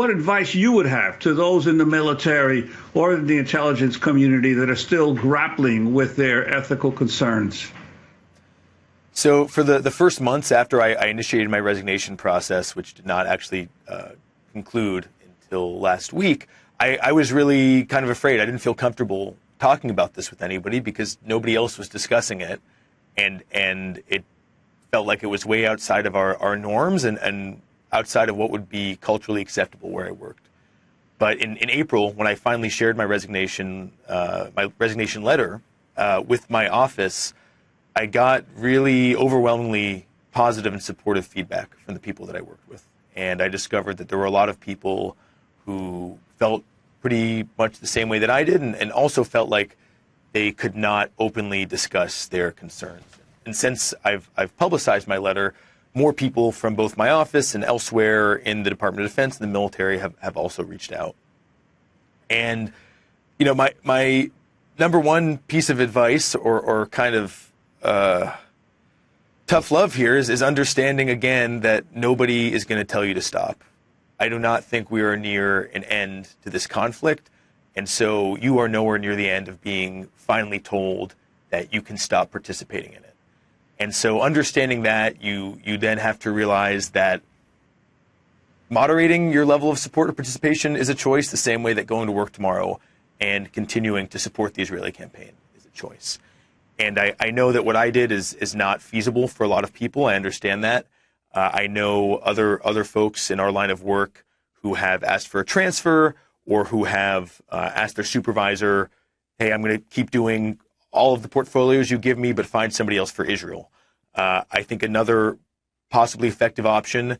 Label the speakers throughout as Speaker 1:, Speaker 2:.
Speaker 1: what advice you would have to those in the military or in the intelligence community that are still grappling with their ethical concerns?
Speaker 2: So for the first months after I initiated my resignation process, which did not actually conclude until last week, I was really kind of afraid. I didn't feel comfortable talking about this with anybody because nobody else was discussing it, and it felt like it was way outside of our norms and outside of what would be culturally acceptable where I worked. But in April, when I finally shared my resignation letter with my office, I got really overwhelmingly positive and supportive feedback from the people that I worked with. And I discovered that there were a lot of people who felt pretty much the same way that I did, and also felt like they could not openly discuss their concerns. And since I've publicized my letter, more people from both my office and elsewhere in the Department of Defense and the military have also reached out. And, you know, my number one piece of advice or kind of tough love here is understanding again that nobody is going to tell you to stop. I do not think we are near an end to this conflict. And so you are nowhere near the end of being finally told that you can stop participating in it. And so understanding that, you then have to realize that moderating your level of support or participation is a choice, the same way that going to work tomorrow and continuing to support the Israeli campaign is a choice. And I know that what I did is not feasible for a lot of people. I understand that. I know other folks in our line of work who have asked for a transfer or who have asked their supervisor, hey, I'm going to keep doing all of the portfolios you give me, but find somebody else for Israel. I think another possibly effective option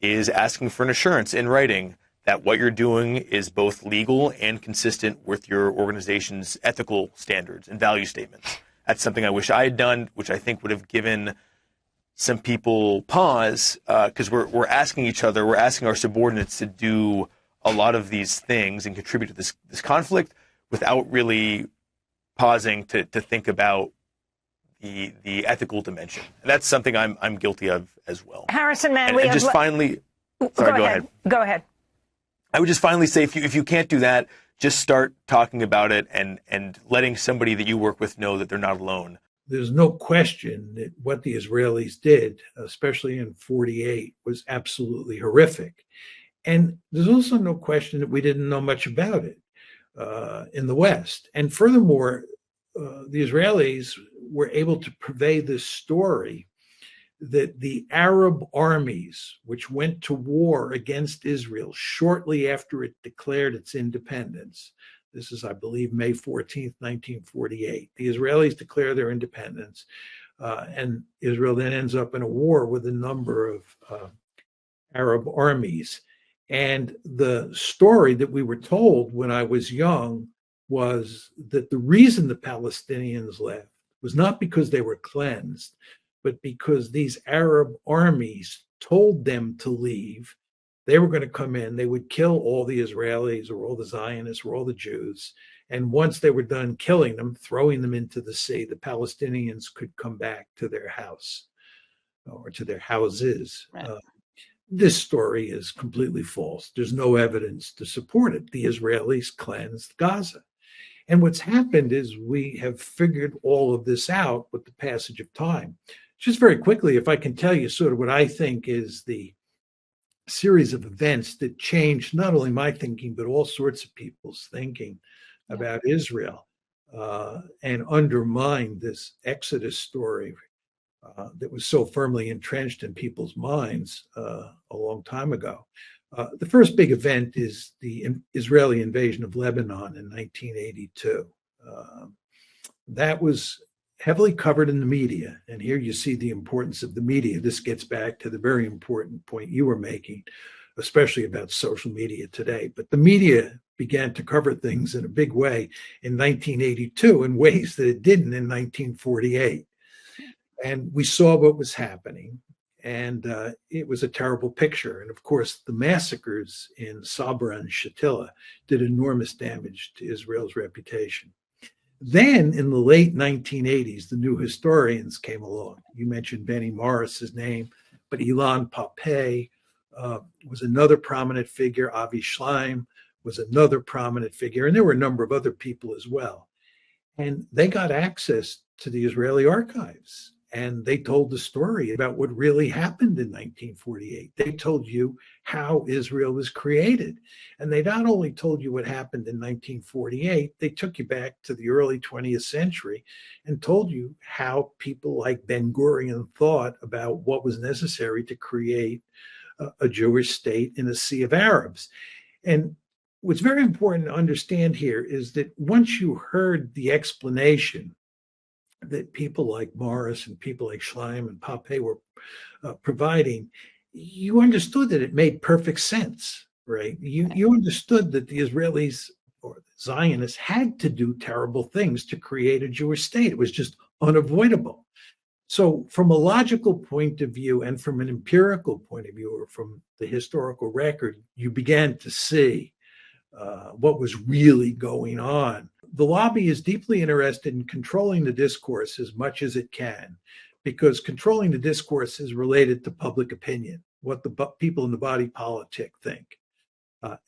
Speaker 2: is asking for an assurance in writing that what you're doing is both legal and consistent with your organization's ethical standards and value statements. That's something I wish I had done, which I think would have given some people pause, because we're asking each other, we're asking our subordinates to do a lot of these things and contribute to this conflict without really pausing to think about the ethical dimension. And that's something I'm guilty of as well.
Speaker 3: Harrison Mann,
Speaker 2: and just finally, sorry, go ahead.
Speaker 3: Go ahead.
Speaker 2: I would just finally say, if you can't do that, just start talking about it and letting somebody that you work with know that they're not alone.
Speaker 4: There's no question that what the Israelis did, especially in 48, was absolutely horrific. And there's also no question that we didn't know much about it in the West. And furthermore, the Israelis were able to purvey this story that the Arab armies, which went to war against Israel shortly after it declared its independence, this is, I believe, May 14th, 1948. The Israelis declare their independence, and Israel then ends up in a war with a number of Arab armies. And the story that we were told when I was young was that the reason the Palestinians left was not because they were cleansed, but because these Arab armies told them to leave. They were going to come in, they would kill all the Israelis or all the Zionists or all the Jews. And once they were done killing them, throwing them into the sea, the Palestinians could come back to their house or to their houses. Right. This story is completely false. There's no evidence to support it. The Israelis cleansed Gaza. And what's happened is we have figured all of this out with the passage of time. Just very quickly, if I can tell you sort of what I think is the series of events that changed not only my thinking, but all sorts of people's thinking about Israel and undermined this Exodus story that was so firmly entrenched in people's minds a long time ago. The first big event is the Israeli invasion of Lebanon in 1982. That was heavily covered in the media. And here you see the importance of the media. This gets back to the very important point you were making, especially about social media today. But the media began to cover things in a big way in 1982 in ways that it didn't in 1948. And we saw what was happening. And it was a terrible picture. And of course, the massacres in Sabra and Shatila did enormous damage to Israel's reputation. Then in the late 1980s, the new historians came along. You mentioned Benny Morris's name, but Ilan Pappé, was another prominent figure. Avi Schleim was another prominent figure. And there were a number of other people as well. And they got access to the Israeli archives. And they told the story about what really happened in 1948. They told you how Israel was created. And they not only told you what happened in 1948, they took you back to the early 20th century and told you how people like Ben-Gurion thought about what was necessary to create a Jewish state in a sea of Arabs. And what's very important to understand here is that once you heard the explanation that people like Morris and people like Schleim and Pape were providing, you understood that it made perfect sense, right? You understood that the Israelis or the Zionists had to do terrible things to create a Jewish state. It was just unavoidable. So from a logical point of view and from an empirical point of view, or from the historical record, you began to see what was really going on. The lobby is deeply interested in controlling the discourse as much as it can, because controlling the discourse is related to public opinion, what the people in the body politic think.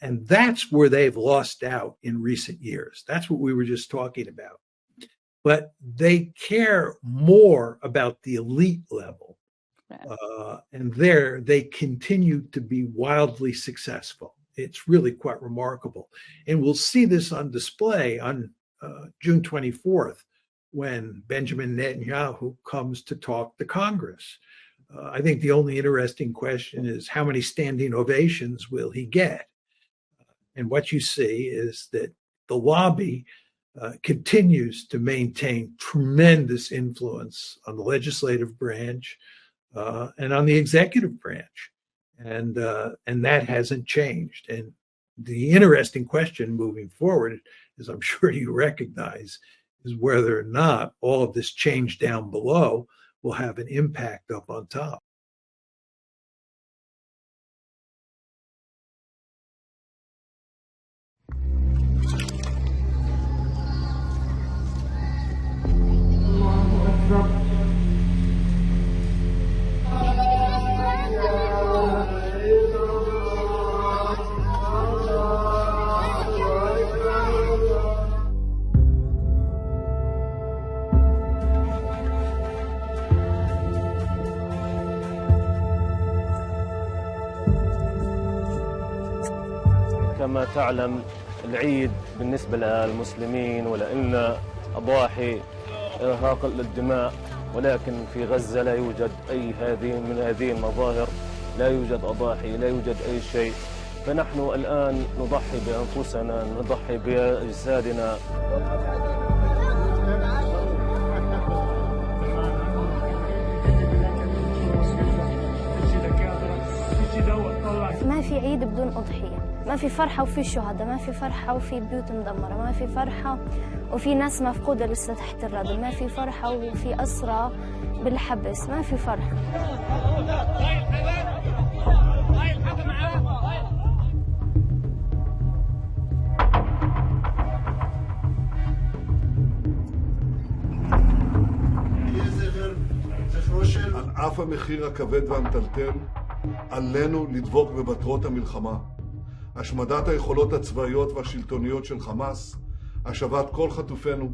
Speaker 4: And that's where they've lost out in recent years. That's what we were just talking about. But they care more about the elite level. And there they continue to be wildly successful. It's really quite remarkable. And we'll see this on display on June 24th, when Benjamin Netanyahu comes to talk to Congress. I think the only interesting question is how many standing ovations will he get? And what you see is that the lobby continues to maintain tremendous influence on the legislative branch and on the executive branch. And that hasn't changed. And the interesting question moving forward, as I'm sure you recognize, is whether or not all of this change down below will have an impact up on top.
Speaker 3: كما تعلم العيد بالنسبة للمسلمين ولأن أضاحي إرهاق للدماء، ولكن في غزة لا يوجد أي من هذه المظاهر، لا يوجد أضاحي، لا يوجد أي شيء. فنحن الآن نضحي بأنفسنا، نضحي بأجسادنا.
Speaker 5: ما في عيد بدون أضحية، ما في فرحة وفي شهداء، ما في فرحة وفي بيوت مدمرة، ما في فرحة وفي ناس مفقودة لسه تحت الردم، ما في فرحة وفي أسرى بالحبس، ما في فرحة.
Speaker 6: על אף המחיר הכבד והמטלטל, עלינו לדבוק במטרות המלחמה. השמדת היכולות הצבאיות והשלטוניות של חמאס, השבת כל חטופינו,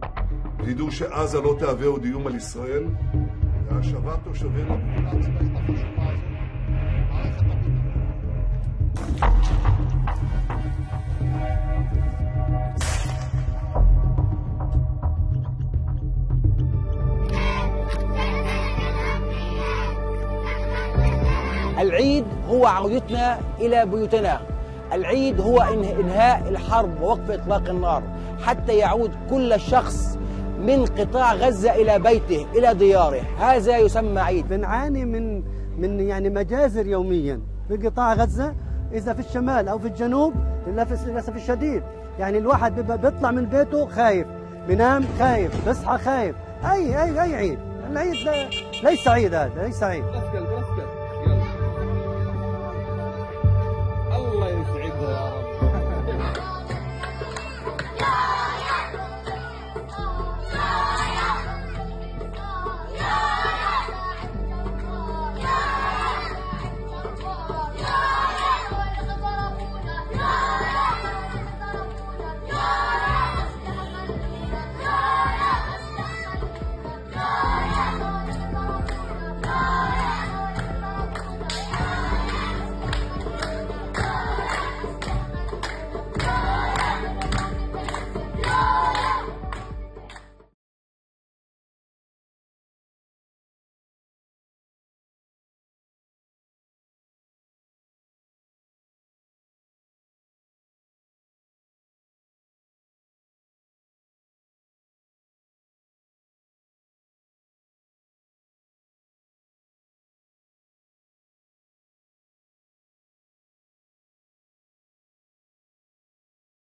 Speaker 6: וידוא שעזה לא תהווה עוד איום על ישראל, והשבת תושבינו.
Speaker 7: العيد هو عودتنا إلى بيوتنا. العيد هو إنهاء الحرب ووقف إطلاق النار حتى يعود كل شخص من قطاع غزة إلى بيته إلى دياره. هذا يسمى عيد.
Speaker 8: بنعاني من يعني مجازر يوميا في قطاع غزة، إذا في الشمال أو في الجنوب للأسف الشديد. يعني الواحد بيطلع من بيته خايف، بينام خايف، بيصحى خايف. أي عيد. العيد ليس عيد، هذا ليس عيد.